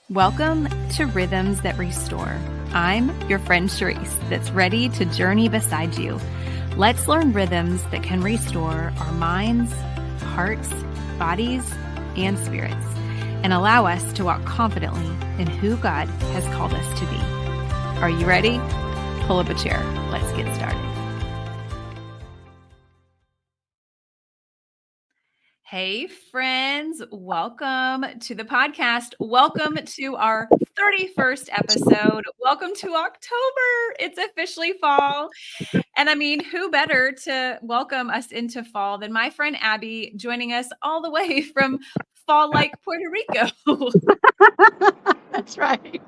Welcome to Rhythms That Restore. I'm your friend Cherisse that's ready to journey beside you. Let's learn rhythms that can restore our minds, hearts, bodies, and spirits, and allow us to walk confidently in who God has called us to be. Are you ready? Pull up a chair. Let's get started. Hey, friends. Welcome to the podcast. Welcome to our 31st episode. Welcome to October. It's officially fall. And I mean, who better to welcome us into fall than my friend Abby, joining us all the way from fall-like Puerto Rico. That's right.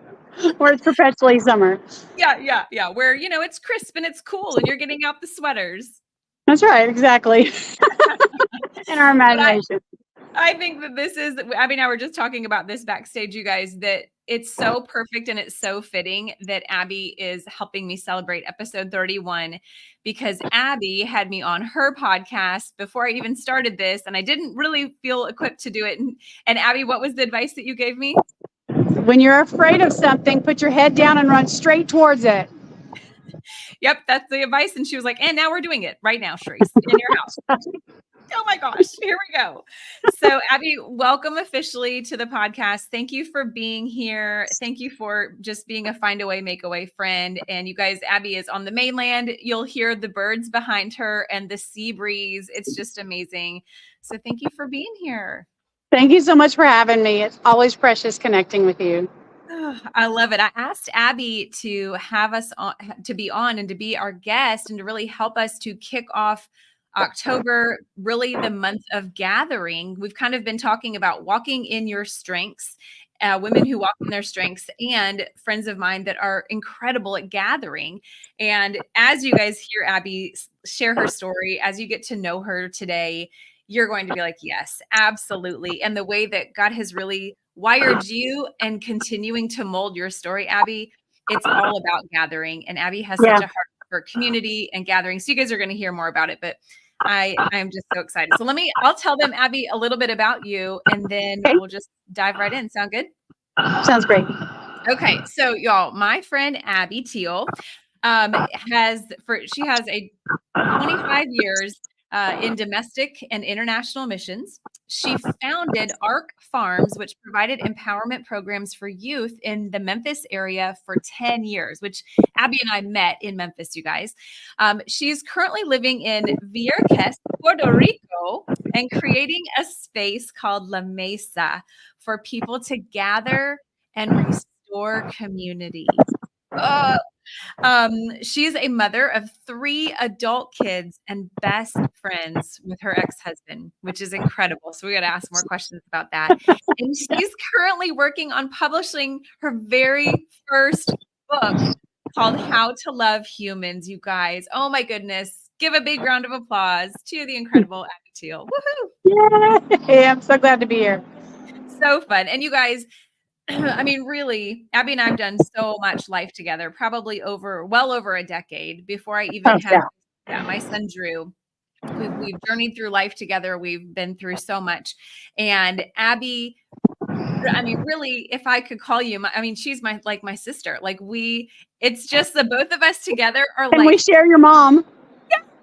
Where it's perpetually summer. Yeah. Where, it's crisp and it's cool and you're getting out the sweaters. That's right. Exactly. In our imagination. I think that this is, Abby and I were just talking about this backstage, you guys, that it's so perfect and it's so fitting that Abby is helping me celebrate episode 31 because Abby had me on her podcast before I even started this and I didn't really feel equipped to do it. And Abby, what was the advice that you gave me? When you're afraid of something, put your head down and run straight towards it. Yep, that's the advice. And she was like, and now we're doing it right now, Cherisse, in your house. Oh my gosh, here we go. So Abby, welcome officially to the podcast. Thank you for being here. Thank you for just being a find a way, make a way friend. And you guys, Abby is on the mainland. You'll hear the birds behind her and the sea breeze. It's just amazing. So thank you for being here. Thank you so much for having me. It's always precious connecting with you. Oh, I love it. I asked Abby to have us on, to be on and to be our guest and to really help us to kick off October, really the month of gathering. We've kind of been talking about walking in your strengths, women who walk in their strengths, and friends of mine that are incredible at gathering. And as you guys hear Abby share her story, as you get to know her today, you're going to be like, yes, absolutely. And the way that God has really wired you and continuing to mold your story, Abby, it's all about gathering. And Abby has such a heart for community and gathering. So you guys are going to hear more about it, but I am just so excited. So I'll tell them, Abby, a little bit about you, and then we'll just dive right in. Sound good? Sounds great. Okay. So y'all, my friend Abby Teal has a 25 years in domestic and international missions. She founded ARC Farms, which provided empowerment programs for youth in the Memphis area for 10 years, which Abby and I met in Memphis, you guys. She's currently living in Vieques, Puerto Rico, and creating a space called La Mesa for people to gather and restore community. She's a mother of 3 adult kids and best friends with her ex-husband, which is incredible. So we got to ask more questions about that. And she's currently working on publishing her very first book called How to Love Humans, you guys. Oh my goodness. Give a big round of applause to the incredible Abby Teal. Woohoo! Yay! I'm so glad to be here. So fun. And you guys, I mean, really, Abby and I have done so much life together, probably well over a decade before I even had my son Drew. We've journeyed through life together. We've been through so much. And Abby, I mean, really, if I could call you, she's my sister. It's just the both of us together are and we share your mom.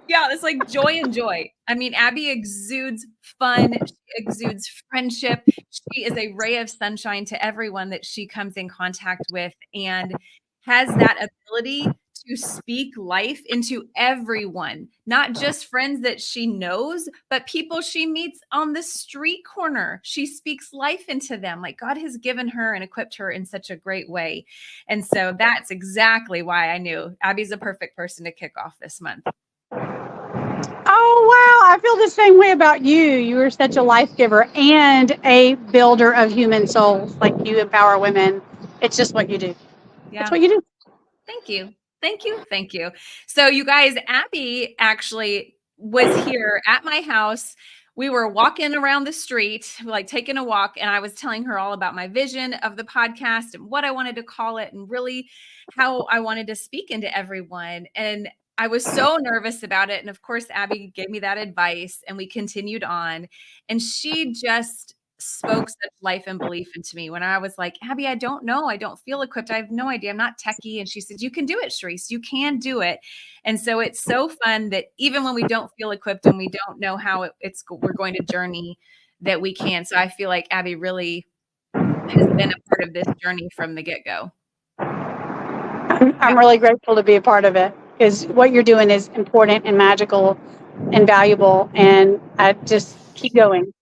Yeah, it's like joy and joy. I mean, Abby exudes fun. She exudes friendship. She is a ray of sunshine to everyone that she comes in contact with and has that ability to speak life into everyone, not just friends that she knows, but people she meets on the street corner. She speaks life into them. Like God has given her and equipped her in such a great way. And so that's exactly why I knew Abby's a perfect person to kick off this month. Oh, wow. I feel the same way about you. You are such a life giver and a builder of human souls. Like you empower women. It's just what you do. Yeah. That's what you do. Thank you. So you guys, Abby actually was here at my house. We were walking around the street, like taking a walk, and I was telling her all about my vision of the podcast and what I wanted to call it and really how I wanted to speak into everyone. And I was so nervous about it. And of course, Abby gave me that advice and we continued on. And she just spoke such life and belief into me when I was like, Abby, I don't know. I don't feel equipped. I have no idea. I'm not techie. And she said, you can do it, Cherisse. You can do it. And so it's so fun that even when we don't feel equipped and we don't know how we're going to journey, that we can. So I feel like Abby really has been a part of this journey from the get-go. I'm really grateful to be a part of it, because what you're doing is important and magical and valuable, and I just keep going.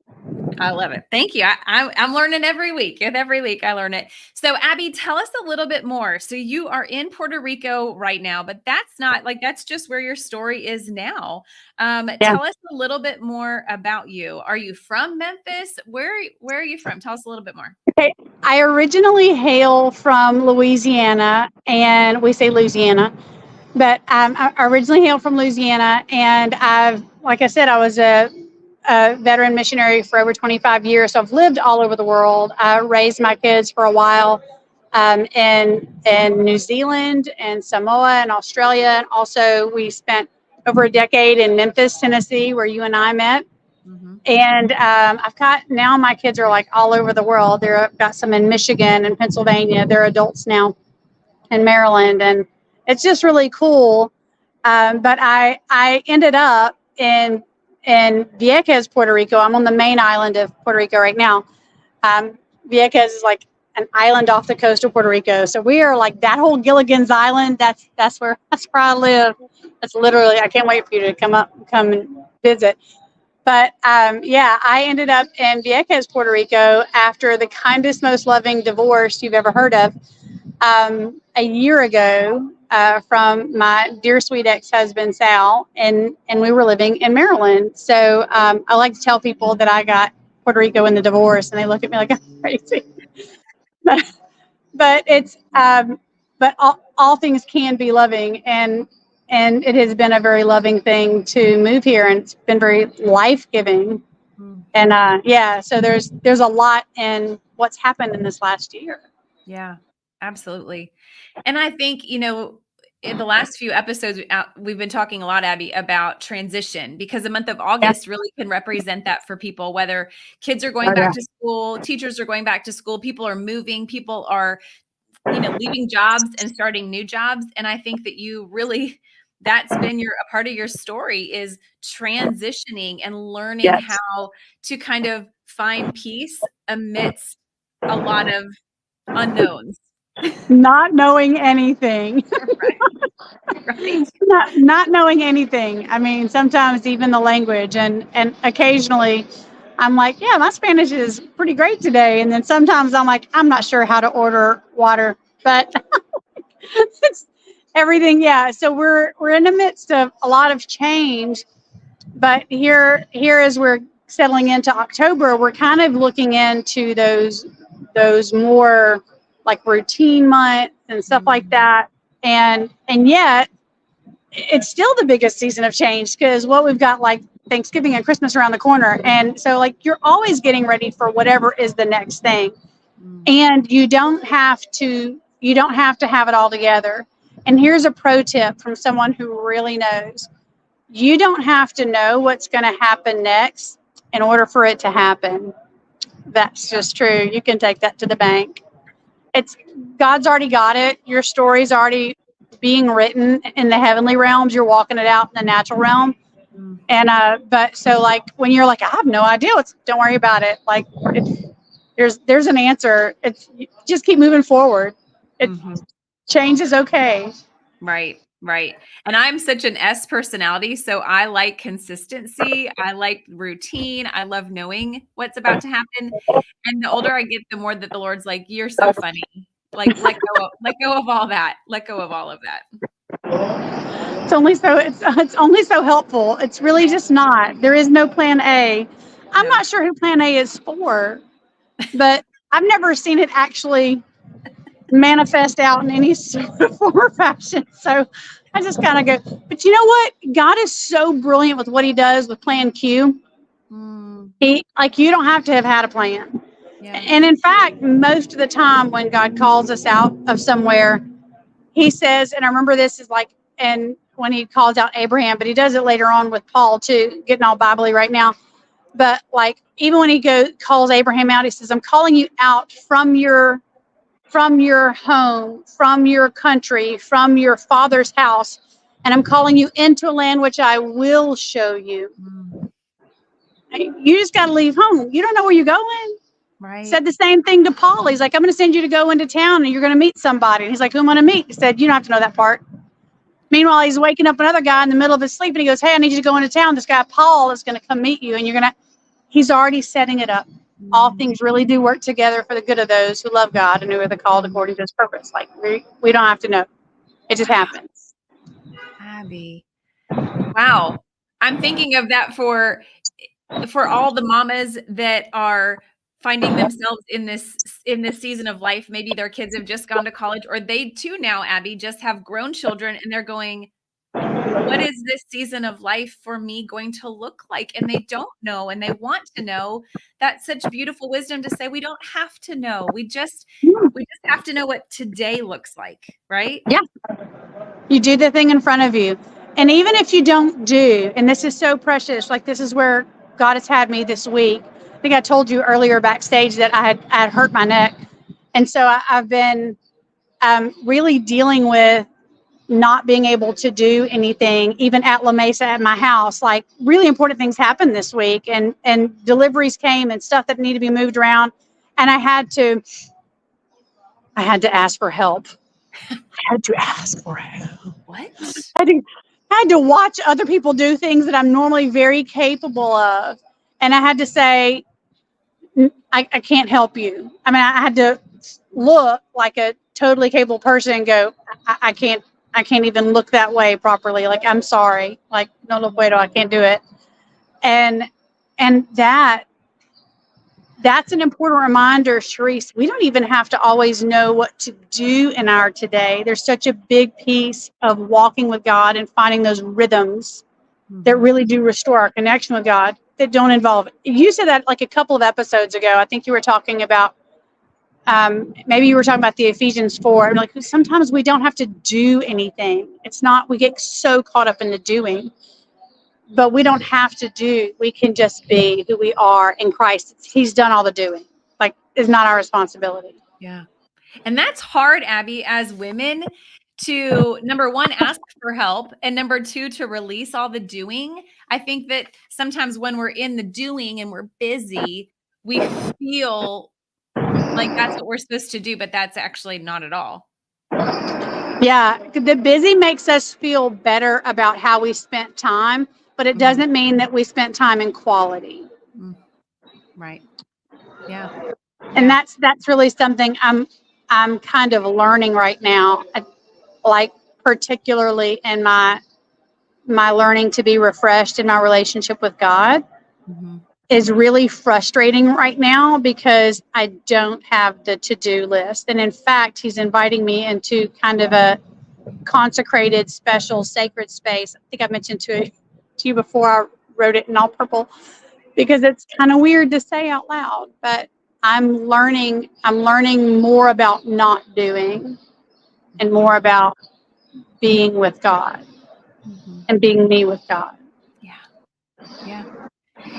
I love it. Thank you. I'm learning every week. And every week I learn it. So Abby, tell us a little bit more. So you are in Puerto Rico right now, but that's just where your story is now. Tell us a little bit more about you. Are you from Memphis? Where are you from? Tell us a little bit more. Okay. I originally hail from Louisiana, and we say Louisiana, but I originally hail from Louisiana, and like I said, I was a veteran missionary for over 25 years. So I've lived all over the world. I raised my kids for a while in New Zealand and Samoa and Australia. And also we spent over a decade in Memphis, Tennessee, where you and I met. Mm-hmm. And now my kids are like all over the world. I've got some in Michigan and Pennsylvania. They're adults now in Maryland. And it's just really cool. But I ended up in Vieques, Puerto Rico. I'm on the main island of Puerto Rico right now. Vieques is like an island off the coast of Puerto Rico. So we are like that whole Gilligan's Island. That's where I live. That's literally, I can't wait for you to come and visit. But I ended up in Vieques, Puerto Rico after the kindest, most loving divorce you've ever heard of. A year ago, from my dear sweet ex-husband Sal, and we were living in Maryland. So I like to tell people that I got Puerto Rico in the divorce, and they look at me like I'm crazy. but it's but all things can be loving, and it has been a very loving thing to move here, and it's been very life-giving. And so there's a lot in what's happened in this last year. Yeah. Absolutely. And I think, in the last few episodes, we've been talking a lot, Abby, about transition, because the month of August really can represent that for people, whether kids are going back to school, teachers are going back to school, people are moving, people are, leaving jobs and starting new jobs. And I think that that's been a part of your story, is transitioning and learning how to kind of find peace amidst a lot of unknowns. Not knowing anything. Right. Not knowing anything. I mean, sometimes even the language, and occasionally I'm like, yeah, my Spanish is pretty great today. And then sometimes I'm like, I'm not sure how to order water, but it's everything. Yeah. So we're in the midst of a lot of change, but here as we're settling into October, we're kind of looking into those more like routine months and stuff like that. And yet it's still the biggest season of change, because we've got like Thanksgiving and Christmas around the corner. And so like you're always getting ready for whatever is the next thing. And you don't have to have it all together. And here's a pro tip from someone who really knows. You don't have to know what's going to happen next in order for it to happen. That's just true. You can take that to the bank. God's already got it. Your story's already being written in the heavenly realms. You're walking it out in the natural realm. And but so like when you're like, I have no idea, don't worry about it. Like there's an answer. Just keep moving forward. Change is okay. Right. And I'm such an S personality, so I like consistency. I like routine. I love knowing what's about to happen. And the older I get, the more that the Lord's like, you're so funny. Like let go of all that. Let go of all of that. It's only so helpful. It's really just not. There is no plan A. I'm not sure who plan A is for, but I've never seen it actually manifest out in any sort of form or fashion. So I just kind of go, but you know what? God is so brilliant with what he does with plan Q. You don't have to have had a plan. Yeah. And in fact, most of the time when God calls us out of somewhere, he says, and I remember this is like, and when he calls out Abraham, but he does it later on with Paul too, getting all Bible-y right now. But like, even when he calls Abraham out, he says, I'm calling you out from your home, from your country, from your father's house, and I'm calling you into a land which I will show you. Mm. You just got to leave home. You don't know where you're going. Right. Said the same thing to Paul. He's like, I'm going to send you to go into town and you're going to meet somebody. And he's like, who am I going to meet? He said, you don't have to know that part. Meanwhile, he's waking up another guy in the middle of his sleep and he goes, hey, I need you to go into town. This guy, Paul, is going to come meet you. And he's already setting it up. All things really do work together for the good of those who love God and who are the called according to his purpose. Like, we don't have to know. It just happens. Abby. Wow. I'm thinking of that for all the mamas that are finding themselves in this season of life. Maybe their kids have just gone to college, or they too now, Abby, just have grown children and they're going, what is this season of life for me going to look like? And they don't know and they want to know. That's such beautiful wisdom to say we don't have to know. We just have to know what today looks like, right? Yeah. You do the thing in front of you. And even if you don't do, and this is so precious, like this is where God has had me this week. I think I told you earlier backstage that I had hurt my neck. And so I've been really dealing with not being able to do anything, even at La Mesa at my house. Like, really important things happened this week, and deliveries came and stuff that needed to be moved around. And I had to ask for help. I had to ask for help. What? I had to watch other people do things that I'm normally very capable of. And I had to say, I can't help you. I mean, I had to look like a totally capable person and go, I can't even look that way properly. Like, I'm sorry. Like, no lo puedo, I can't do it. And that's an important reminder, Cherisse. We don't even have to always know what to do in our today. There's such a big piece of walking with God and finding those rhythms that really do restore our connection with God, that don't involve. You said that like a couple of episodes ago. I think you were talking about, maybe you were talking about the Ephesians 4. Like, sometimes we don't have to do anything. It's not, we get so caught up in the doing. But we don't have to do. We can just be who we are in Christ. He's done all the doing. Like, it's not our responsibility. Yeah. And that's hard, Abby, as women, to, number one, ask for help, and number two, to release all the doing. I think that sometimes when we're in the doing and we're busy, we feel like that's what we're supposed to do, but that's actually not at all. Yeah. The busy makes us feel better about how we spent time, but it doesn't mean that we spent time in quality. Right. Yeah. And that's really something I'm kind of learning right now, like particularly in my learning to be refreshed in my relationship with God. Is really frustrating right now because I don't have the to-do list. And in fact, he's inviting me into kind of a consecrated, special, sacred space. I think I mentioned to you before. I wrote it in all purple because it's kind of weird to say out loud, but I'm learning more about not doing and more about being with God and being me with God. Yeah. Yeah.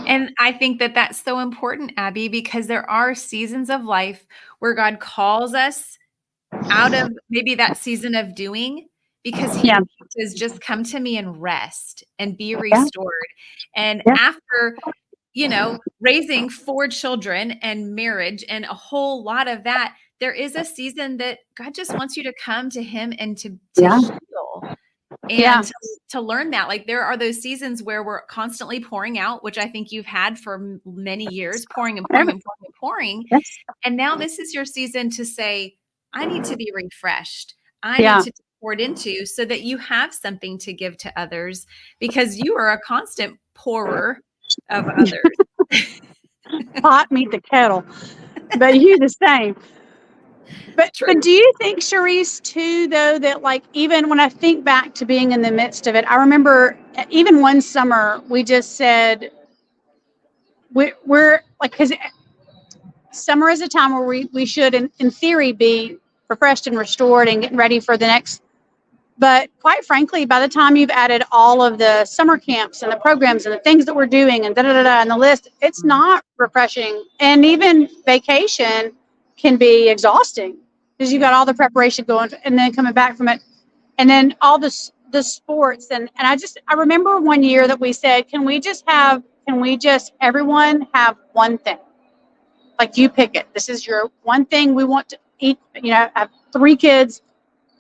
And I think that that's so important, Abby, because there are seasons of life where God calls us out of maybe that season of doing, because he says, just come to me and rest and be restored. And after, raising 4 children and marriage and a whole lot of that, there is a season that God just wants you to come to him and to heal. And to learn that, like, there are those seasons where we're constantly pouring out, which I think you've had for many years, pouring and pouring and pouring and pouring. Yes. And now this is your season to say, I need to be refreshed. I need to be poured into, so that you have something to give to others, because you are a constant pourer of others. Pot meet the kettle, but you the same. But do you think, Cherisse, too, though, that like, even when I think back to being in the midst of it, I remember even one summer we just said we're like, because summer is a time where we should in theory be refreshed and restored and getting ready for the But quite frankly, by the time you've added all of the summer camps and the programs and the things that we're doing and and the list, it's not refreshing. And even vacation can be exhausting because you've got all the preparation going and then coming back from it. And then all the sports. And I remember one year that we said, can we just everyone have one thing? Like, you pick it. This is your one thing we want to eat. I have 3 kids.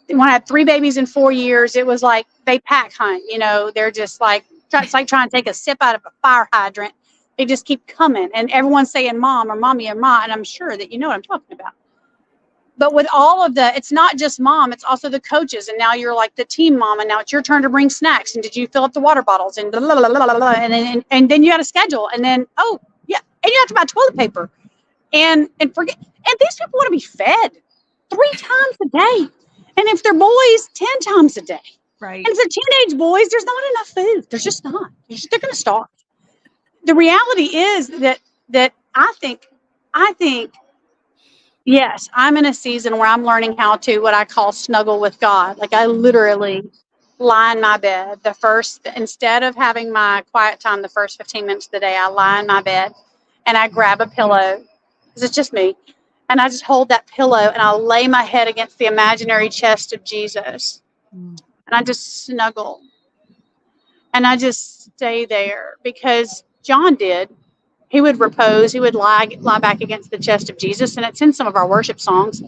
When I had 3 babies in 4 years, it was like they pack hunt. They're just like, it's like trying to take a sip out of a fire hydrant. They just keep coming, and everyone's saying mom or mommy or ma, and I'm sure that you know what I'm talking about. But with all of it's not just mom, it's also the coaches, and now you're like the team mom, and now it's your turn to bring snacks, and did you fill up the water bottles, and blah, blah, blah, blah, blah, and then you got a schedule, and then and you have to buy toilet paper, and these people want to be fed 3 times a day. And if they're boys, 10 times a day. Right. And if they're teenage boys, there's not enough food. There's just not. They're going to starve. The reality is that I think, yes, I'm in a season where I'm learning how to, what I call, snuggle with God. Like, I literally lie in my bed instead of having my quiet time the first 15 minutes of the day, I lie in my bed and I grab a pillow, because it's just me. And I just hold that pillow and I'll lay my head against the imaginary chest of Jesus. And I just snuggle. And I just stay there, because John did. He would repose. He would lie back against the chest of Jesus. And it's in some of our worship songs.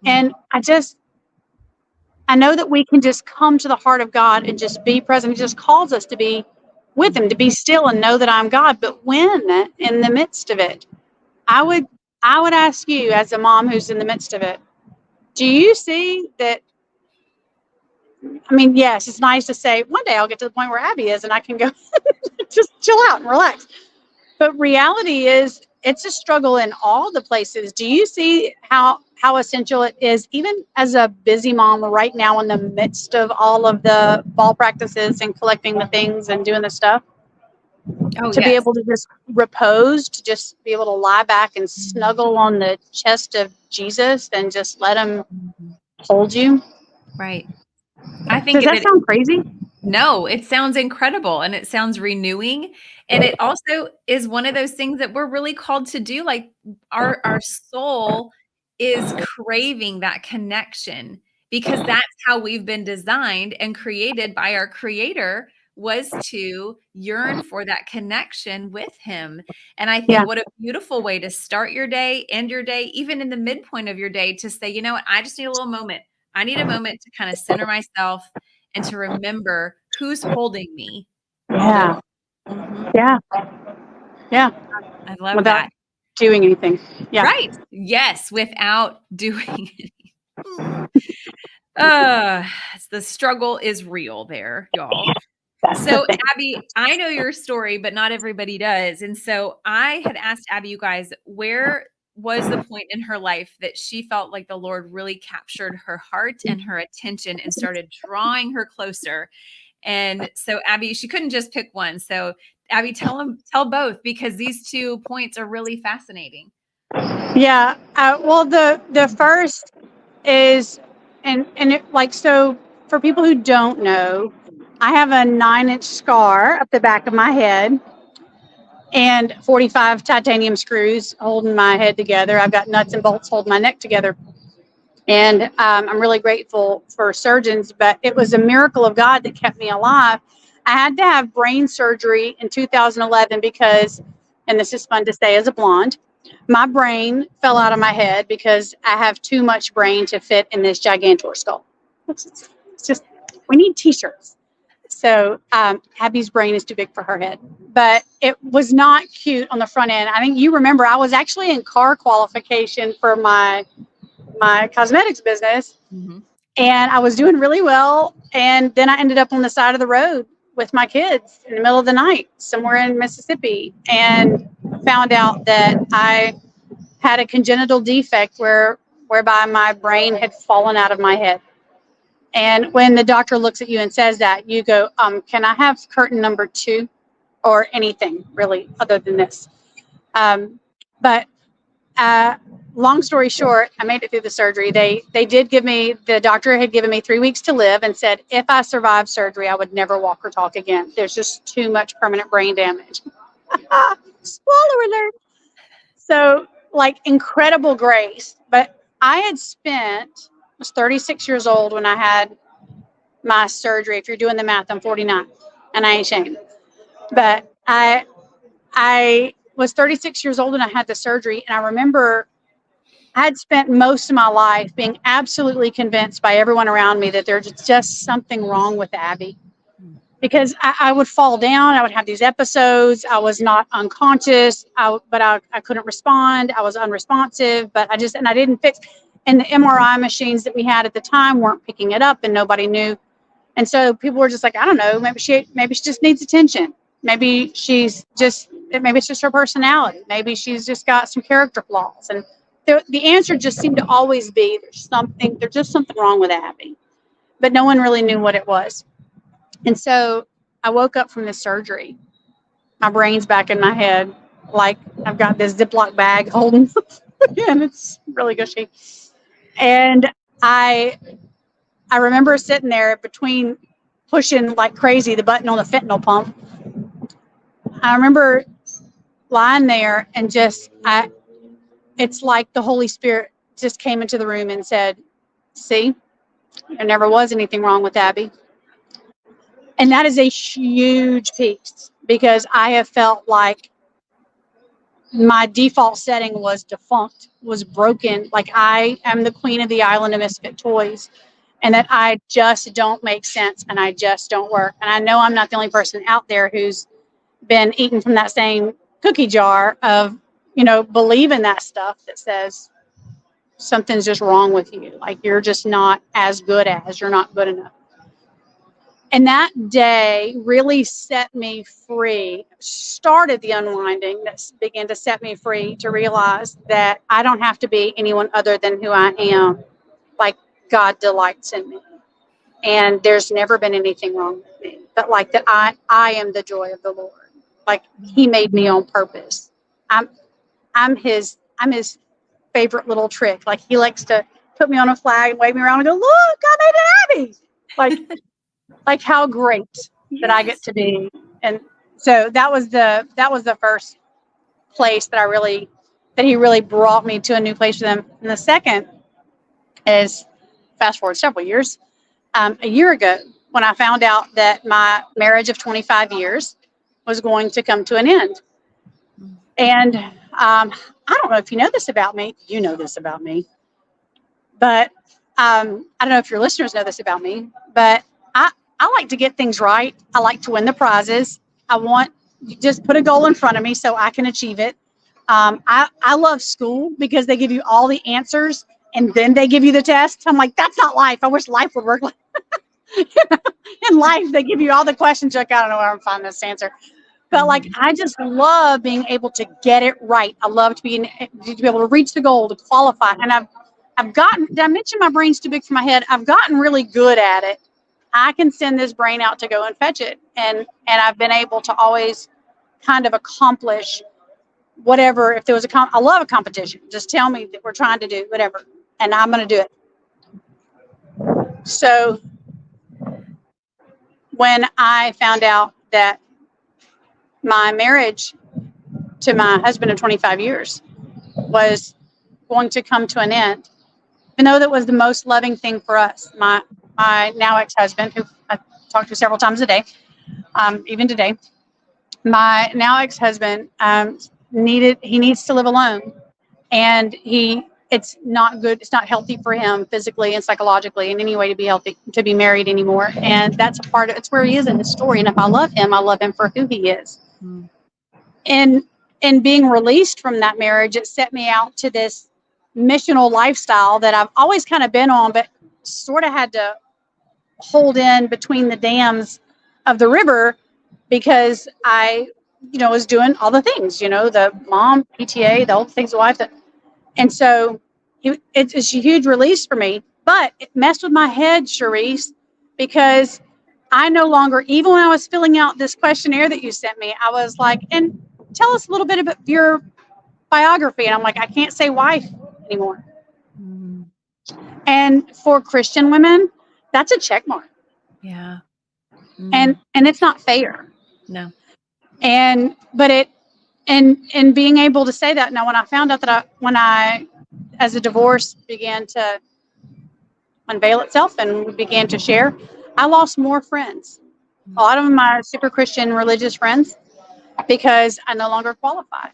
And I know that we can just come to the heart of God and just be present. He just calls us to be with him, to be still and know that I'm God. But when in the midst of it, I would ask you, as a mom who's in the midst of it, do you see that? I mean, yes, it's nice to say one day I'll get to the point where Abby is and I can go just chill out and relax. But reality is, it's a struggle in all the places. Do you see how essential it is, even as a busy mom right now in the midst of all of the ball practices and collecting the things and doing the stuff? To be able to just repose, to just be able to lie back and snuggle on the chest of Jesus and just let him hold you. Right. I think Does that sound crazy? No, it sounds incredible, and it sounds renewing. And it also is one of those things that we're really called to do. Like, our soul is craving that connection, because that's how we've been designed and created by our Creator, was to yearn for that connection with him. And I think what a beautiful way to start your day, end your day, even in the midpoint of your day, to say, you know what, I just need a little moment. I need a moment to kind of center myself and to remember who's holding me. Yeah. Yeah. I love without that. Doing anything. Yeah. Right. Yes. Without doing anything. The struggle is real there, y'all. So, Abby, I know your story, but not everybody does. And so I had asked Abby, you guys, where was the point in her life that she felt like the Lord really captured her heart and her attention and started drawing her closer? And so, Abby, she couldn't just pick one. So, Abby, tell both, because these 2 points are really fascinating. Yeah. Well, the first is, and it, like, so for people who don't know, I have a 9-inch scar up the back of my head and 45 titanium screws holding my head together. I've got nuts and bolts holding my neck together. And I'm really grateful for surgeons, but it was a miracle of God that kept me alive. I had to have brain surgery in 2011 because, and this is fun to say as a blonde, my brain fell out of my head because I have too much brain to fit in this gigantor skull. It's just, we need t-shirts. So Abby's brain is too big for her head, but it was not cute on the front end. I think you remember I was actually in car qualification for my cosmetics business, and I was doing really well. And then I ended up on the side of the road with my kids in the middle of the night somewhere in Mississippi, and found out that I had a congenital defect whereby my brain had fallen out of my head. And when the doctor looks at you and says that, you go, can I have curtain number 2 or anything really other than this? But uh, long story short, I made it through the surgery. They did give me, the doctor had given me 3 weeks to live and said if I survived surgery, I would never walk or talk again. There's just too much permanent brain damage. Spoiler alert. So, like, incredible grace. But I had was 36 years old when I had my surgery. If you're doing the math, I'm 49, and I ain't ashamed. But I was 36 years old and I had the surgery, and I remember I had spent most of my life being absolutely convinced by everyone around me that there's just something wrong with Abby. Because I would fall down, I would have these episodes. I was not unconscious, but I couldn't respond. I was unresponsive, but I didn't fix. And the MRI machines that we had at the time weren't picking it up, and nobody knew. And so people were just like, I don't know, maybe she just needs attention. Maybe it's just her personality. Maybe she's just got some character flaws. And the answer just seemed to always be there's just something wrong with Abby. But no one really knew what it was. And so I woke up from this surgery. My brain's back in my head. Like I've got this Ziploc bag holding, and it's really gushy. And I remember sitting there between pushing like crazy the button on the fentanyl pump. I remember lying there and it's like the Holy Spirit just came into the room and said, see, there never was anything wrong with Abby. And that is a huge piece because I have felt like my default setting was defunct, was broken. Like I am the queen of the island of misfit toys, and that I just don't make sense and I just don't work. And I know I'm not the only person out there who's been eating from that same cookie jar of, believing that stuff that says something's just wrong with you. Like you're just not as good as, you're not good enough. And that day really set me free, started the unwinding that began to set me free to realize that I don't have to be anyone other than who I am. Like God delights in me. And there's never been anything wrong with me. But like that I am the joy of the Lord. Like he made me on purpose. I'm his favorite little trick. Like he likes to put me on a flag and wave me around and go, look, I made an Abby. Like how great that I get to be. And so that was the first place that he really brought me to a new place for them. And the second is fast forward several years, a year ago when I found out that my marriage of 25 years was going to come to an end. And I don't know if you know this about me. You know this about me. But I don't know if your listeners know this about me, but I like to get things right. I like to win the prizes. You just put a goal in front of me so I can achieve it. I love school because they give you all the answers and then they give you the test. I'm like, that's not life. I wish life would work like in life. They give you all the questions. Like, I don't know where I'm finding this answer. But like, I just love being able to get it right. I love to be able to reach the goal, to qualify. And I've gotten, did I mention my brain's too big for my head? I've gotten really good at it. I can send this brain out to go and fetch it. And I've been able to always kind of accomplish whatever. If there was I love a competition. Just tell me that we're trying to do whatever, and I'm going to do it. So when I found out that my marriage to my husband of 25 years was going to come to an end, even though that was the most loving thing for us, my now ex-husband, who I talk to several times a day, even today, my now ex-husband needs to live alone, and it's not good. It's not healthy for him physically and psychologically in any way to be healthy, to be married anymore. And that's a part of it's where he is in the story. And if I love him for who he is. And being released from that marriage, it set me out to this missional lifestyle that I've always kind of been on, but sort of had to hold in between the dams of the river because I, was doing all the things, the mom, PTA, the old things of life. And so it's a huge release for me, but it messed with my head, Cherisse, because I no longer, even when I was filling out this questionnaire that you sent me, I was like, and tell us a little bit about your biography. And I'm like, I can't say wife anymore. Mm, And for Christian women, that's a check mark. yeah. And it's not fair. No. And being able to say that now, when I found out that when I, as a divorce began to unveil itself and we began to share, I lost more friends. A lot of my super Christian religious friends, because I no longer qualified.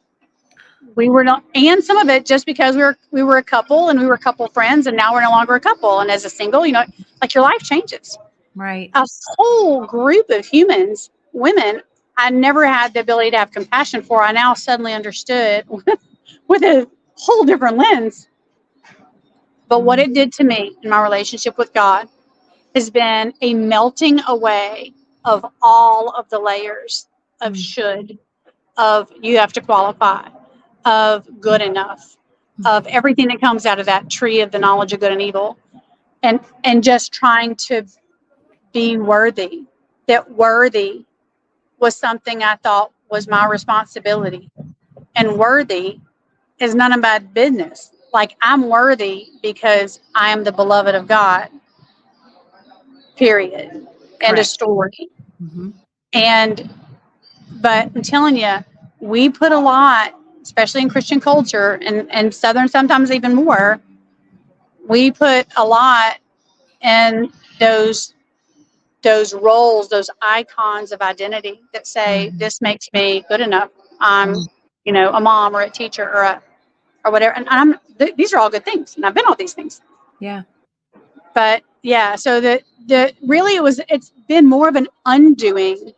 We were not, and some of it just because we were a couple and we were a couple friends, and now we're no longer a couple. And as a single, like your life changes. Right. A whole group of humans, women, I never had the ability to have compassion for. I now suddenly understood with a whole different lens. But what it did to me in my relationship with God has been a melting away of all of the layers of should, of you have to qualify, of good enough, of everything that comes out of that tree of the knowledge of good and evil, and just trying to be worthy. That worthy was something I thought was my responsibility, and worthy is none of my business. Like, I'm worthy because I am the beloved of God, period. End of story. And but I'm telling you, we put a lot, especially in Christian culture and Southern, sometimes even more, we put a lot in those roles, those icons of identity that say, this makes me good enough. I'm, a mom or a teacher or whatever. And these are all good things. And I've been all these things. Yeah. But yeah, so really it's been more of an undoing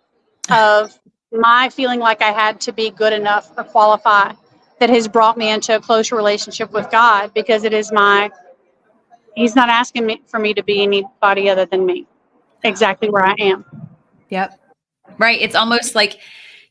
of my feeling like I had to be good enough or qualify that has brought me into a closer relationship with God, because He's not asking for me to be anybody other than me, exactly where I am. Yep. Right. It's almost like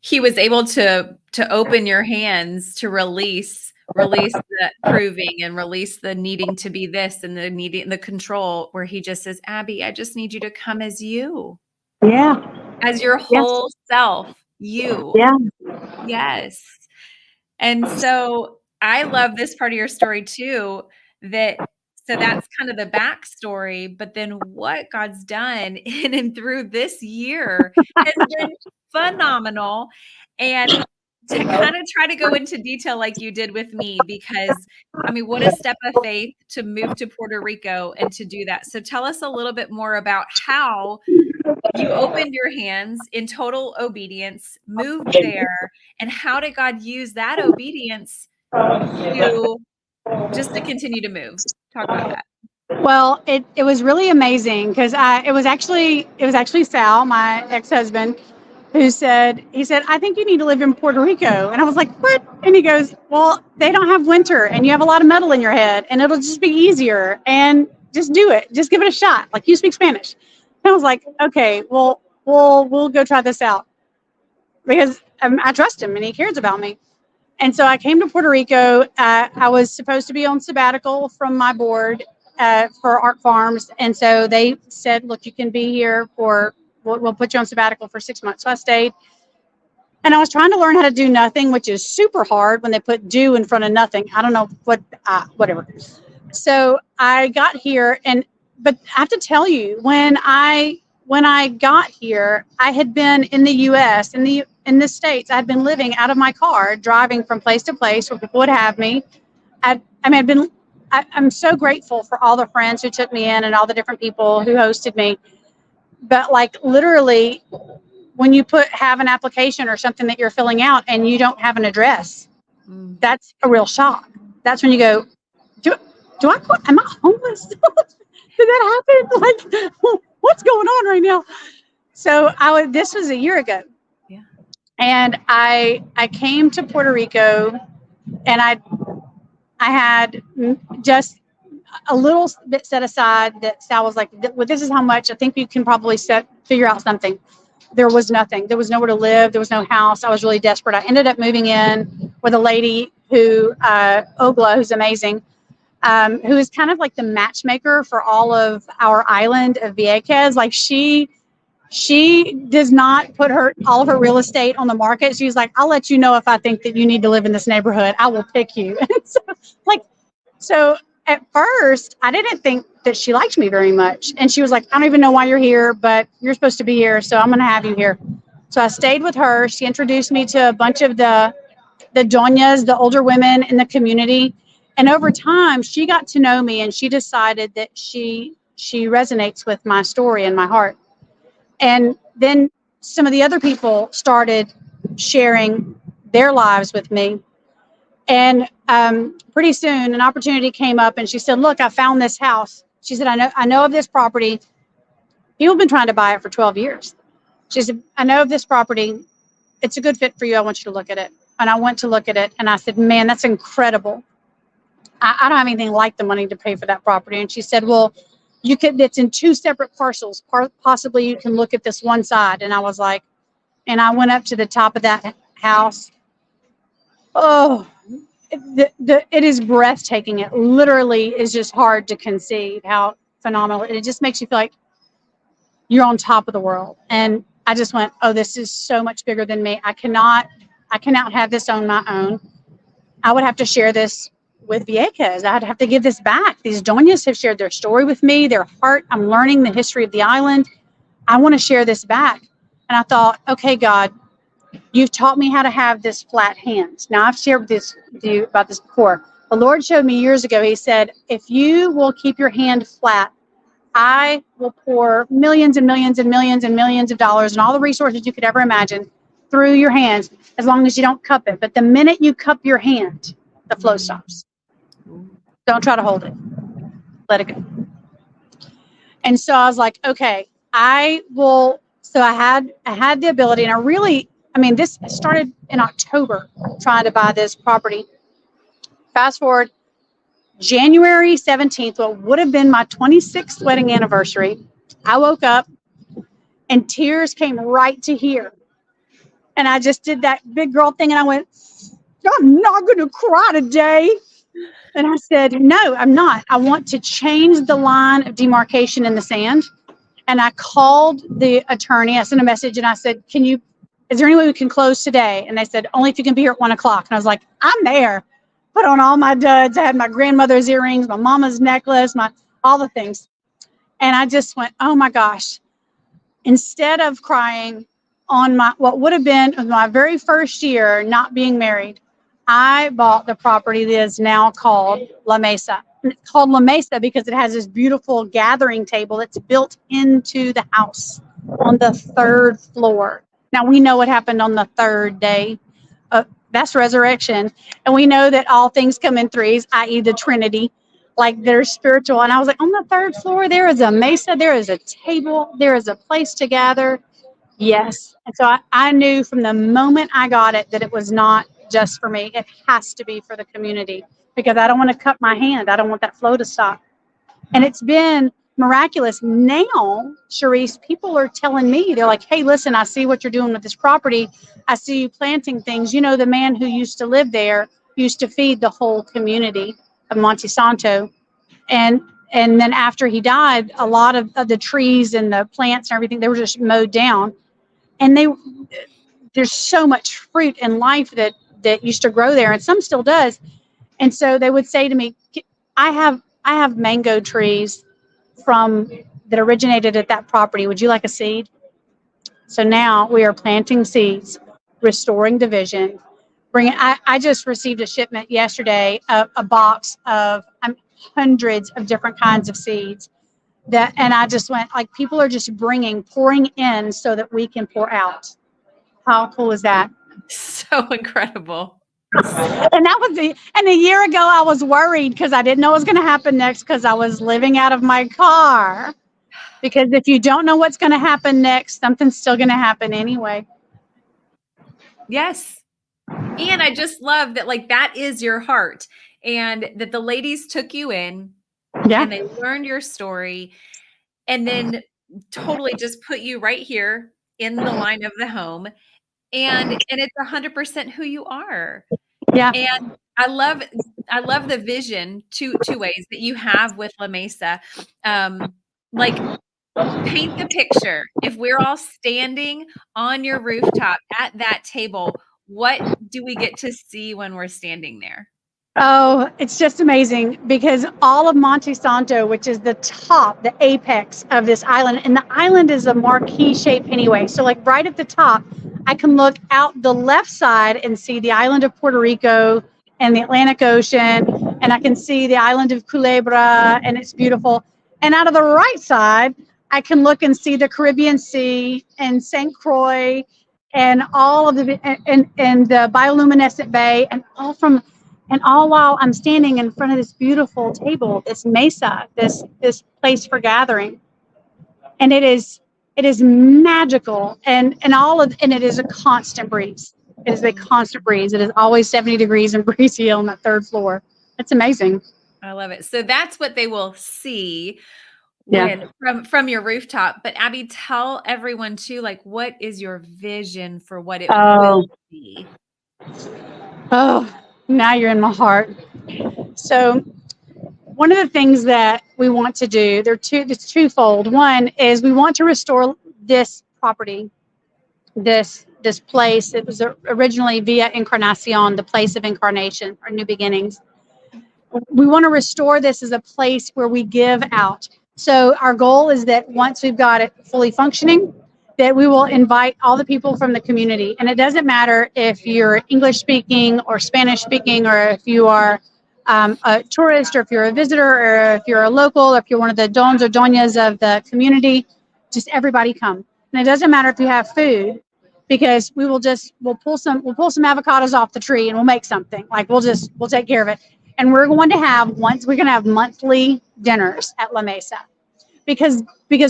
he was able to open your hands to release the proving and release the needing to be this and the needing the control, where he just says, Abby, I just need you to come as you. Yeah. As your whole self, you. Yeah. Yes. And so I love this part of your story too, so that's kind of the backstory, but then what God's done in and through this year has been phenomenal. And to kind of try to go into detail like you did with me, because I mean, what a step of faith to move to Puerto Rico and to do that. So tell us a little bit more about how you opened your hands in total obedience, moved there, and how did God use that obedience to to continue to move? Talk about that. Well, it was really amazing, because it was actually Sal, my ex-husband, who said, I think you need to live in Puerto Rico. And I was like, what? And he goes, well, they don't have winter and you have a lot of metal in your head and it'll just be easier, and just do it. Just give it a shot. Like, you speak Spanish. And I was like, okay, well, we'll go try this out, because I trust him and he cares about me. And so I came to Puerto Rico. I was supposed to be on sabbatical from my board for Art Farms. And so they said, look, you can be here we'll put you on sabbatical for 6 months. So I stayed. And I was trying to learn how to do nothing, which is super hard when they put do in front of nothing. I don't know whatever. So I got here, but I have to tell you, when I got here, I had been in the U.S., in the States. I'd been living out of my car, driving from place to place where people would have me. I'm so grateful for all the friends who took me in and all the different people who hosted me. But like, literally, when you have an application or something that you're filling out and you don't have an address, that's a real shock. That's when you go, am I homeless? Did that happen? Like, what's going on right now? So this was a year ago. Yeah. And I came to Puerto Rico, and I had just a little bit set aside that Sal was like, well, this is how much I think you can probably figure out something. There was nothing. There was nowhere to live. There was no house. I was really desperate. I ended up moving in with a lady Ogla, who's amazing, who is kind of like the matchmaker for all of our island of Vieques. Like, she She does not put all of her real estate on the market. She's like, I'll let you know if I think that you need to live in this neighborhood. I will pick you. So at first, I didn't think that she liked me very much. And she was like, I don't even know why you're here, but you're supposed to be here. So I'm going to have you here. So I stayed with her. She introduced me to a bunch of the doñas, the older women in the community. And over time, she got to know me and she decided that she resonates with my story and my heart. And then some of the other people started sharing their lives with me. And pretty soon an opportunity came up and she said, look, I found this house. She said, I know of this property. People have been trying to buy it for 12 years. She said, I know of this property. It's a good fit for you. I want you to look at it. And I went to look at it and I said, man, that's incredible. I don't have anything like the money to pay for that property. And she said, well, it's in 2 separate parcels. Possibly you can look at this one side. And I was like, and I went up to the top of that house. Oh, it is breathtaking. It literally is just hard to conceive how phenomenal. It just makes you feel like you're on top of the world. And I just went, oh, this is so much bigger than me. I cannot have this on my own. I would have to share this with Viejas. I'd have to give this back. These doñas have shared their story with me, their heart. I'm learning the history of the island. I want to share this back. And I thought, okay, God, you've taught me how to have this flat hand. Now, I've shared with you about this before. The Lord showed me years ago, he said, if you will keep your hand flat, I will pour millions and millions and millions and millions of dollars and all the resources you could ever imagine through your hands, as long as you don't cup it. But the minute you cup your hand, the flow stops. Don't try to hold it. Let it go. And so I was like, okay, I will. So I had the ability, and this started in October, trying to buy this property. Fast forward, January 17th, what would have been my 26th wedding anniversary, I woke up and tears came right to here. And I just did that big girl thing and I went, I'm not going to cry today. And I said, no, I'm not. I want to change the line of demarcation in the sand. And I called the attorney. I sent a message and I said, is there any way we can close today? And they said, only if you can be here at 1 o'clock. And I was like, I'm there. Put on all my duds. I had my grandmother's earrings, my mama's necklace, all the things. And I just went, oh my gosh. Instead of crying on what would have been my very first year not being married, I bought the property that is now called La Mesa. And it's called La Mesa because it has this beautiful gathering table that's built into the house on the 3rd floor. Now, we know what happened on the 3rd day. That's resurrection. And we know that all things come in threes, i.e. the Trinity, like they're spiritual. And I was like, on the 3rd floor, there is a mesa, there is a table, there is a place to gather. Yes. And so I knew from the moment I got it that it was not just for me. It has to be for the community because I don't want to cut my hand. I don't want that flow to stop. And it's been miraculous. Now, Cherisse, people are telling me, they're like, hey, listen, I see what you're doing with this property. I see you planting things. You know, the man who used to live there used to feed the whole community of Monte Santo. And then after he died, a lot of the trees and the plants and everything, they were just mowed down. And there's so much fruit and life that used to grow there, and some still does. And so they would say to me, I have mango trees that originated at that property. Would you like a seed? So now we are planting seeds, restoring division. I just received a shipment yesterday, a box of hundreds of different kinds of seeds. And I just went, like, people are just pouring in so that we can pour out. How cool is that? So incredible. And a year ago I was worried because I didn't know what was going to happen next because I was living out of my car. Because if you don't know what's going to happen next, something's still going to happen anyway. Yes. And I just love that, like, that is your heart, and that the ladies took you in and they learned your story and then totally just put you right here in the line of the home. And it's 100% who you are. Yeah. And I love the vision two ways that you have with La Mesa. Like, Paint the picture. If we're all standing on your rooftop at that table, what do we get to see when we're standing there? Oh, it's just amazing because all of Monte Santo, which is the top, the apex of this island, and the island is a marquee shape anyway. So, like right at the top, I can look out the left side and see the island of Puerto Rico and the Atlantic Ocean, and I can see the island of Culebra, and it's beautiful. And out of the right side, I can look and see the Caribbean Sea and St. Croix and all of the and the bioluminescent bay, and all while I'm standing in front of this beautiful table, this Mesa, this place for gathering. And it is magical, and it is a constant breeze. It is a constant breeze. It is always 70 degrees and breezy on that third floor. It's amazing. I love it. So that's what they will see Yeah. when from your rooftop. But Abby, tell everyone too, like, what is your vision for what it Oh, will be? oh, now you're in my heart. So one of the things that we want to do, it's twofold. One is we want to restore this property, this place. It was originally Via Encarnacion, the place of incarnation or new beginnings. We want to restore this as a place where we give out. So our goal is that once we've got it fully functioning, that we will invite all the people from the community. And it doesn't matter if you're English speaking or Spanish speaking, or if you are a tourist, or if you're a visitor, or if you're a local, or if you're one of the dons or doñas of the community, just everybody come. And it doesn't matter if you have food, because we'll pull some avocados off the tree and we'll make something. Like we'll take care of it. And we're going to have monthly dinners at La Mesa, because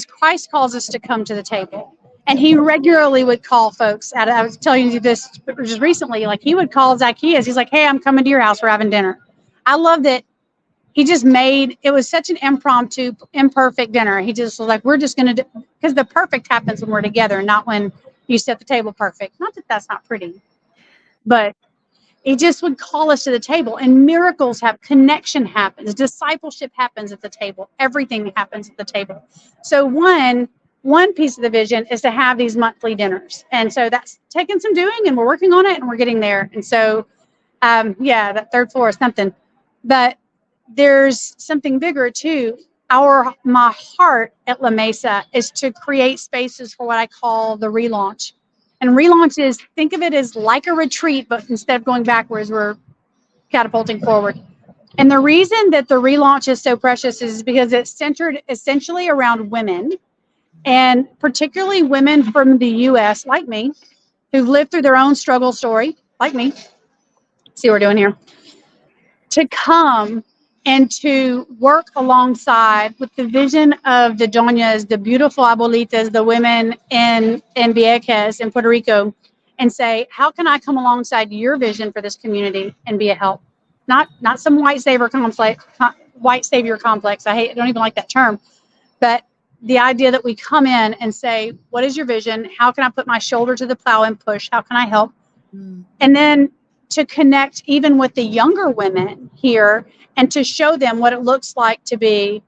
Christ calls us to come to the table. And he regularly would call folks out. I was telling you this just recently, like he would call Zacchaeus. He's like, "Hey, I'm coming to your house. We're having dinner." I love that he just made it was such an impromptu, imperfect dinner. He just was like, "We're just going to do," because the perfect happens when we're together, not when you set the table perfect. Not that that's not pretty, but he just would call us to the table, and miracles happen, connection happens, discipleship happens at the table, everything happens at the table. So one piece of the vision is to have these monthly dinners, and so that's taking some doing, and we're working on it, and we're getting there. And so yeah, that third floor is something, but there's something bigger too. My heart at La Mesa is to create spaces for what I call the relaunch. And relaunch is, think of it as like a retreat, but instead of going backwards, we're catapulting forward. And the reason that the relaunch is so precious is because it's centered essentially around women, and particularly women from the US, like me, who've lived through their own struggle story, like me. See what we're doing here? To come and to work alongside with the vision of the doñas, the beautiful abuelitas, the women in Vieques in Puerto Rico, and say, how can I come alongside your vision for this community and be a help? Not some white savior complex. I don't even like that term, but the idea that we come in and say, what is your vision? How can I put my shoulder to the plow and push? How can I help? And then to connect even with the younger women here, and to show them what it looks like to be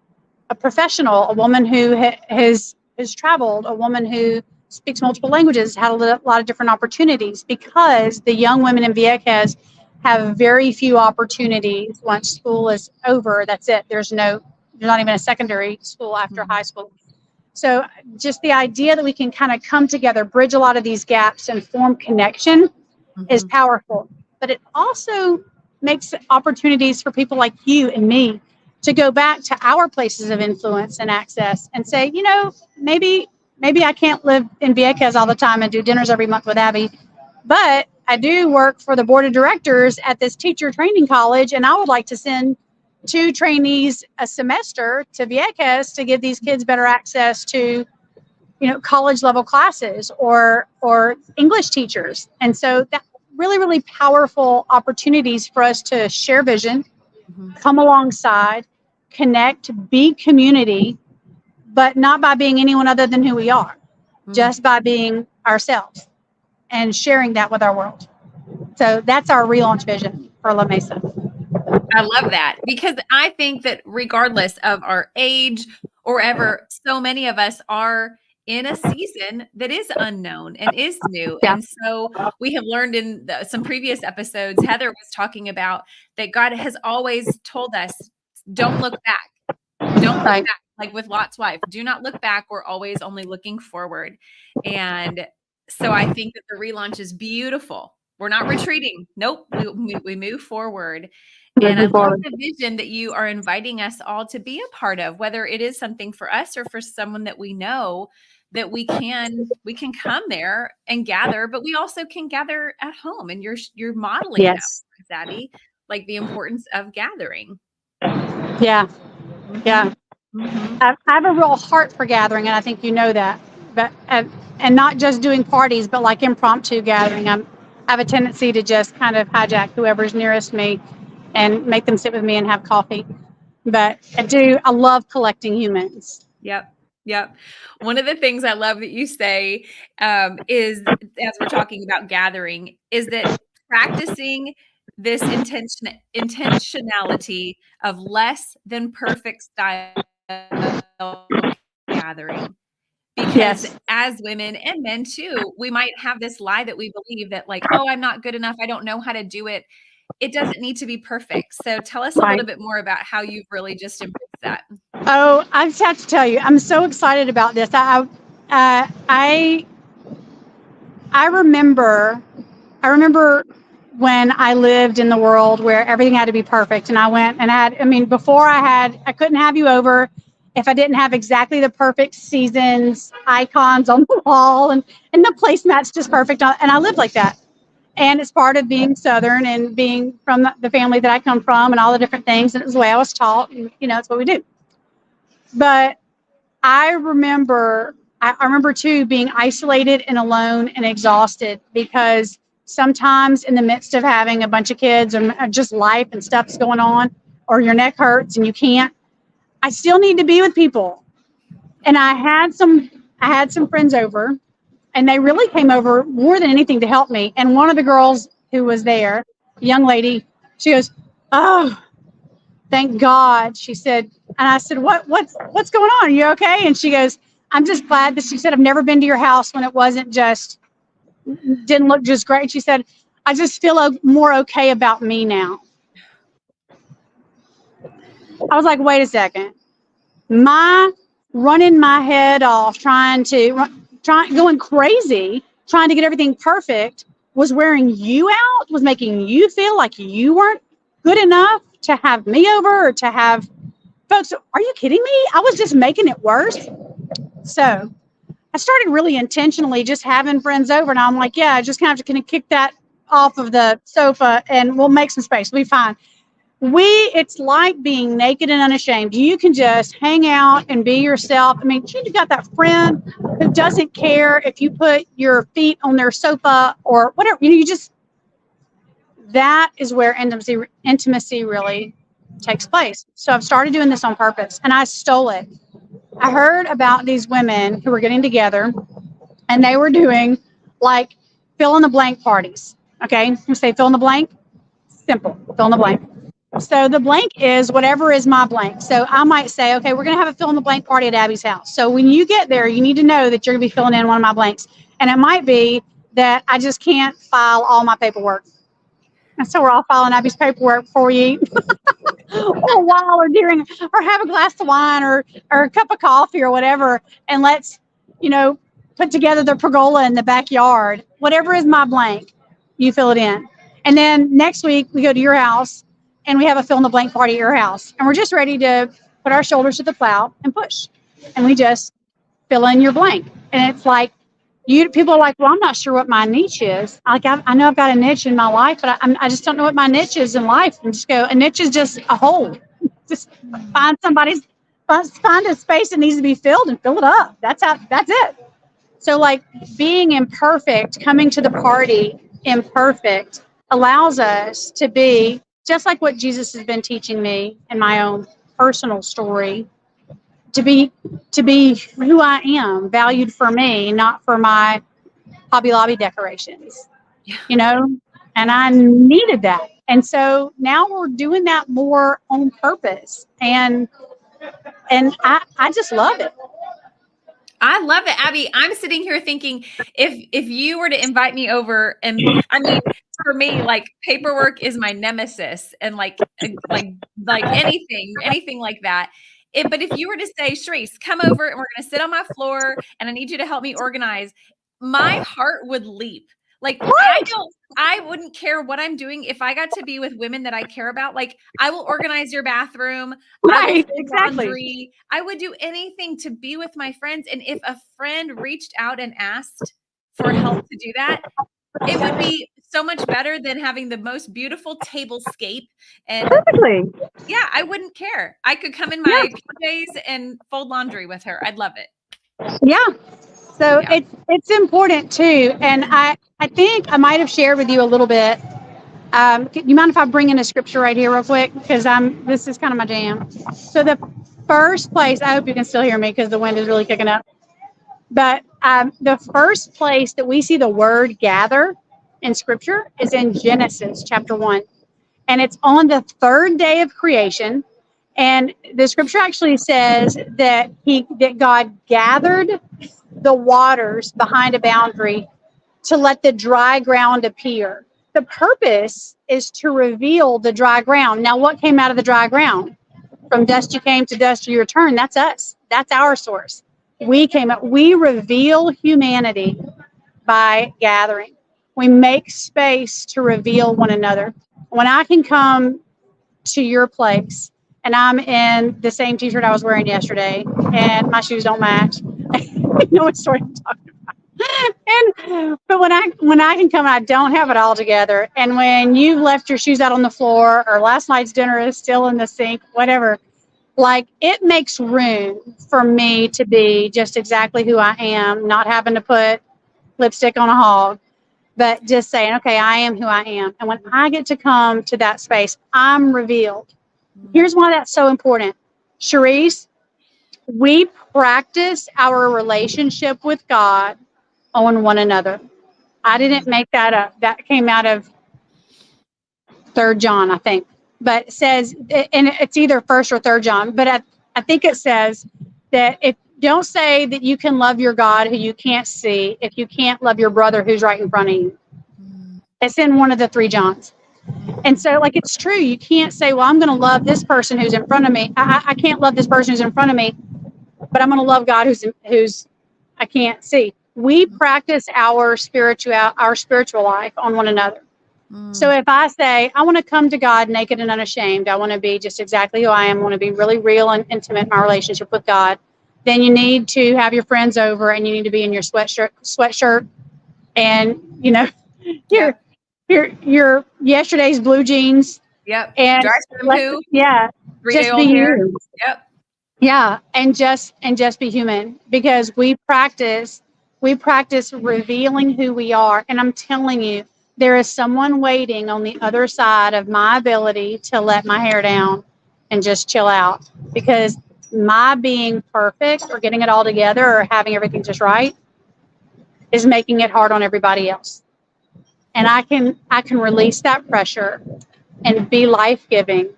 a professional, a woman who has traveled, a woman who speaks multiple languages, had a lot of different opportunities, because the young women in Vieques have very few opportunities once school is over. That's it. There's not even a secondary school after high school. So just the idea that we can kind of come together, bridge a lot of these gaps, and form connection is powerful. But it also makes opportunities for people like you and me to go back to our places of influence and access and say, maybe I can't live in Vieques all the time and do dinners every month with Abby, but I do work for the board of directors at this teacher training college, and I would like to send 2 trainees a semester to Vieques to give these kids better access to college level classes, or English teachers. And so that really, really powerful opportunities for us to share vision, come alongside, connect, be community, but not by being anyone other than who we are, just by being ourselves and sharing that with our world. So that's our relaunch vision for La Mesa. I love that, because I think that regardless of our age or ever. So many of us are in a season that is unknown and is new. Yeah. And so we have learned in some previous episodes, Heather was talking about that God has always told us, don't look back. Don't look Right. back. Like with Lot's wife, do not look back. We're always only looking forward. And so I think that the relaunch is beautiful. We're not retreating. Nope. We move forward. And I Moving love forward. the vision that you are inviting us all to be a part of, whether it is something for us or for someone that we know, that we can come there and gather, but we also can gather at home. And you're modeling that Yes. for us, Abby, like the importance of gathering. Yeah. Mhm. Yeah. Mhm. I have a real heart for gathering, and I think you know that. But and not just doing parties, but like impromptu gathering. I have a tendency to just kind of hijack whoever's nearest me and make them sit with me and have coffee. But I love collecting humans. Yep. Yep. One of the things I love that you say, is, as we're talking about gathering, is that practicing this intentionality of less than perfect style gathering. Because Yes. as women and men too, we might have this lie that we believe that like, oh, I'm not good enough. I don't know how to do it. It doesn't need to be perfect. So tell us a little Right. bit more about how you've really just embraced that. Oh, I just have to tell you, I'm so excited about this. I I remember I remember when I lived in the world where everything had to be perfect, and I went and before I couldn't have you over if I didn't have exactly the perfect seasons icons on the wall, and the placemats just perfect. And I lived like that. And it's part of being Southern and being from the family that I come from and all the different things. And it was the way I was taught. And, it's what we do. But I remember too being isolated and alone and exhausted because sometimes in the midst of having a bunch of kids or just life and stuff's going on, or your neck hurts and you can't, I still need to be with people. And I had some friends over, and they really came over more than anything to help me. And one of the girls who was there, a young lady, she goes, "Oh, thank God," she said. And I said, what's going on? Are you okay? And she goes, "I'm just glad that," she said, "I've never been to your house when it didn't look just great." She said, "I just feel more okay about me now." I was like, wait a second. My running my head off, going crazy, trying to get everything perfect was wearing you out, was making you feel like you weren't good enough to have me over or to have folks. Are you kidding me? I was just making it worse. So I started really intentionally just having friends over, and I'm like, yeah, I just kind of can kick that off of the sofa and we'll make some space. We'll be fine. It's like being naked and unashamed. You can just hang out and be yourself. You got that friend who doesn't care if you put your feet on their sofa or whatever. That is where intimacy really takes place. So I've started doing this on purpose, and I stole it. I heard about these women who were getting together, and they were doing like fill in the blank parties. Okay, you say fill in the blank. Simple, fill in the blank. So the blank is whatever is my blank. So I might say, okay, we're going to have a fill in the blank party at Abby's house. So when you get there, you need to know that you're going to be filling in one of my blanks. And it might be that I just can't file all my paperwork. And so we're all filing Abby's paperwork before we eat, or while, or during, or have a glass of wine, or a cup of coffee or whatever. And let's, put together the pergola in the backyard. Whatever is my blank, you fill it in. And then next week we go to your house and we have a fill in the blank party at your house. And we're just ready to put our shoulders to the plow and push. And we just fill in your blank. And it's like, people are like, well, I'm not sure what my niche is. I know I've got a niche in my life, but I just don't know what my niche is in life. And just go, a niche is just a hole. Just find a space that needs to be filled and fill it up. That's it. So like being imperfect, coming to the party imperfect allows us to be just like what Jesus has been teaching me in my own personal story, to be who I am, valued for me, not for my Hobby Lobby decorations, and I needed that. And so now we're doing that more on purpose. And And I just love it. I love it, Abby. I'm sitting here thinking if you were to invite me over, and I mean, for me, like paperwork is my nemesis, and like anything like that. But if you were to say, Cherisse, come over and we're going to sit on my floor, and I need you to help me organize, my heart would leap. Like I wouldn't care what I'm doing if I got to be with women that I care about. Like I will organize your bathroom. I will Right, fold exactly. laundry. I would do anything to be with my friends. And if a friend reached out and asked for help to do that, it would be so much better than having the most beautiful tablescape. And Perfectly. yeah, I wouldn't care. I could come in Yeah. my PJs and fold laundry with her. I'd love it. Yeah. So Yeah. it's important too. And I think I might have shared with you a little bit. You mind if I bring in a scripture right here real quick? Because this is kind of my jam. So the first place, I hope you can still hear me because the wind is really kicking up. But the first place that we see the word gather in scripture is in Genesis chapter 1. And it's on the third day of creation. And the scripture actually says that God gathered the waters behind a boundary to let the dry ground appear. The purpose is to reveal the dry ground. Now, what came out of the dry ground? From dust you came, to dust you return. That's us. That's our source. We came up. We reveal humanity by gathering. We make space to reveal one another. When I can come to your place and I'm in the same t-shirt I was wearing yesterday and my shoes don't match, you know what story I'm talking about. But when I can come and I don't have it all together, and when you've left your shoes out on the floor or last night's dinner is still in the sink, whatever, like it makes room for me to be just exactly who I am, not having to put lipstick on a hog, but just saying, okay, I am who I am. And when I get to come to that space, I'm revealed. Here's why that's so important. Cherisse, we practice our relationship with God on one another. I didn't make that up. That came out of 3rd John, I think. But it says, and it's either 1st or 3rd John, but I think it says that if don't say that you can love your God who you can't see if you can't love your brother who's right in front of you. It's in one of the 3 Johns. And so, like, it's true. You can't say, well, I'm going to love this person who's in front of me. I can't love this person who's in front of me, but I'm going to love God who's I can't see. We practice our spiritual life on one another. So if I say, I want to come to God naked and unashamed, I want to be just exactly who I am, I want to be really real and intimate in my relationship with God, then you need to have your friends over and you need to be in your sweatshirt and, you know, your yesterday's blue jeans. Yep. And dry shampoo. Yeah. 3-day old hair. Yep. Yeah. And just be human, because we practice revealing who we are. And I'm telling you, there is someone waiting on the other side of my ability to let my hair down and just chill out, because my being perfect or getting it all together or having everything just right is making it hard on everybody else. And I can release that pressure and be life-giving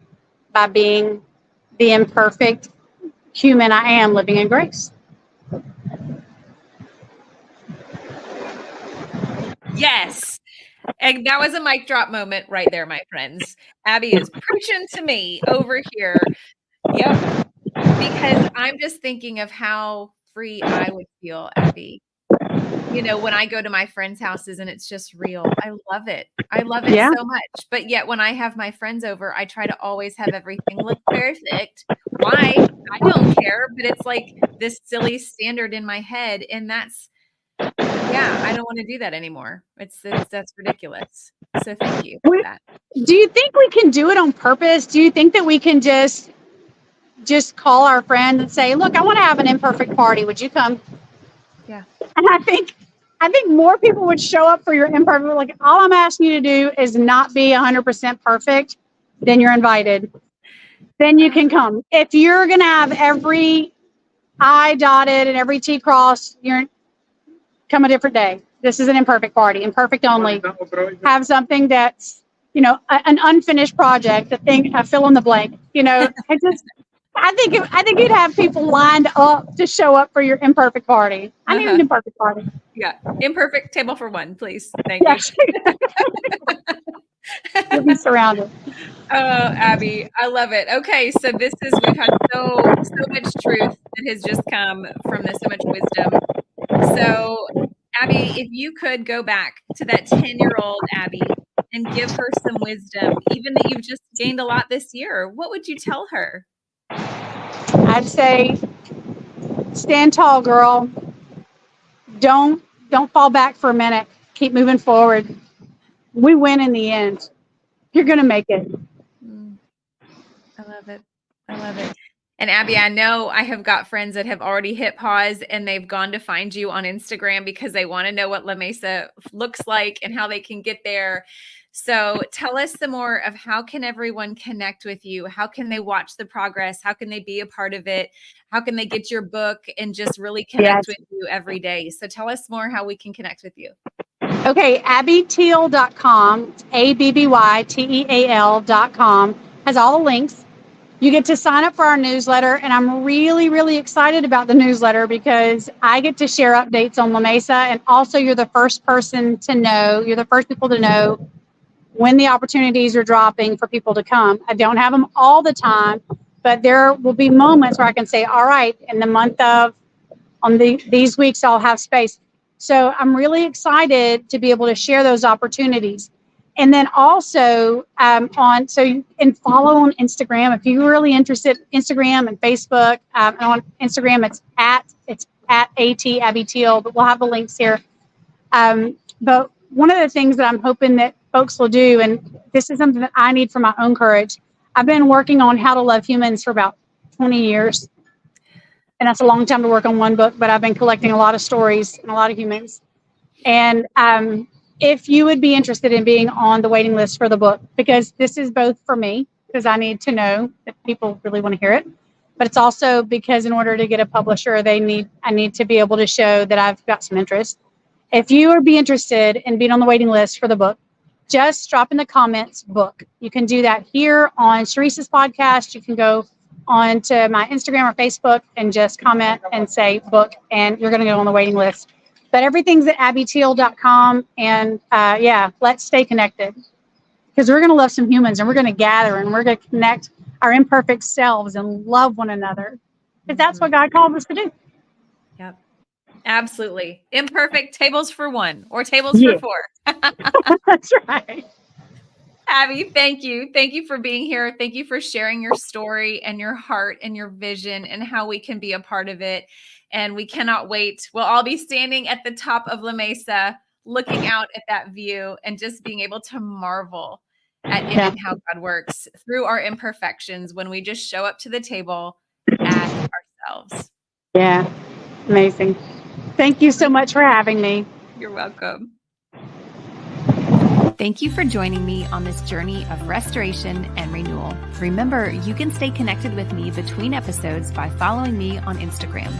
by being the imperfect human I am, living in grace. Yes. And that was a mic drop moment right there, my friends. Abby is preaching to me over here. Yep. Because I'm just thinking of how free I would feel, Abby. You know, when I go to my friends' houses and it's just real. I love it. I love it so much. But yet when I have my friends over, I try to always have everything look perfect. Why? I don't care. But it's like this silly standard in my head. And I don't want to do that anymore. That's ridiculous. So thank you for that. Do you think we can do it on purpose? Do you think that we can just call our friend and say, look, I want to have an imperfect party. Would you come? Yeah. And I think more people would show up for your imperfect. Like, all I'm asking you to do is not be 100% perfect. Then you're invited. Then you can come. If you're going to have every I dotted and every T crossed, you're come a different day. This is an imperfect party, imperfect only. Have something that's, an unfinished project, a fill in the blank. I think you'd have people lined up to show up for your imperfect party. I need an imperfect party. Yeah. Imperfect table for one, please. Thank you. Yes. You'll be surrounded. Oh, Abby, I love it. Okay, so we've had so much truth that has just come from this, so much wisdom. So, Abby, if you could go back to that 10-year-old Abby and give her some wisdom, even that you've just gained a lot this year, what would you tell her? I'd say stand tall, girl. Don't fall back for a minute. Keep moving forward. We win in the end. You're going to make it. I love it. I love it. And Abby, I know I have got friends that have already hit pause and they've gone to find you on Instagram because they want to know what La Mesa looks like and how they can get there. So tell us some more of how can everyone connect with you? How can they watch the progress? How can they be a part of it? How can they get your book and just really connect with you every day? So tell us more how we can connect with you. Okay, abbyteal.com, ABBYTEAL.com has all the links. You get to sign up for our newsletter, and I'm really, really excited about the newsletter because I get to share updates on La Mesa, and also you're the first people to know when the opportunities are dropping for people to come. I don't have them all the time, but there will be moments where I can say, all right, in the month of, these weeks, I'll have space. So I'm really excited to be able to share those opportunities. And then also so you can follow on Instagram if you're really interested. Instagram and Facebook. And on Instagram, it's at Abby Teal, but we'll have the links here. But one of the things that I'm hoping that folks will do, and this is something that I need for my own courage. I've been working on how to love humans for about 20 years. And that's a long time to work on one book, but I've been collecting a lot of stories and a lot of humans. And if you would be interested in being on the waiting list for the book, because this is both for me, because I need to know that people really want to hear it, but it's also because in order to get a publisher, I need to be able to show that I've got some interest. If you would be interested in being on the waiting list for the book, just drop in the comments book. You can do that here on Cherisse's podcast. You can go on to my Instagram or Facebook and just comment and say book, and you're going to go on the waiting list. But everything's at abbyteal.com, and let's stay connected because we're going to love some humans, and we're going to gather, and we're going to connect our imperfect selves and love one another because that's what God called us to do. Yep. Absolutely. Imperfect tables for one or tables for four. That's right. Abby, thank you. Thank you for being here. Thank you for sharing your story and your heart and your vision and how we can be a part of it. And we cannot wait. We'll all be standing at the top of La Mesa, looking out at that view and just being able to marvel at it and how God works through our imperfections when we just show up to the table as ourselves. Yeah. Amazing. Thank you so much for having me. You're welcome. Thank you for joining me on this journey of restoration and renewal. Remember, you can stay connected with me between episodes by following me on Instagram.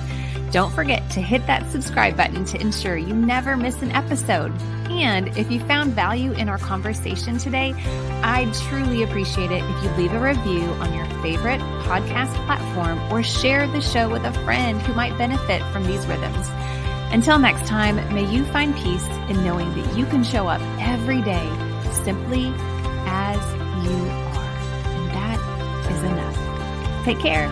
Don't forget to hit that subscribe button to ensure you never miss an episode. And if you found value in our conversation today, I'd truly appreciate it if you leave a review on your favorite podcast platform or share the show with a friend who might benefit from these rhythms. Until next time, may you find peace in knowing that you can show up every day simply as you are. And that is enough. Take care.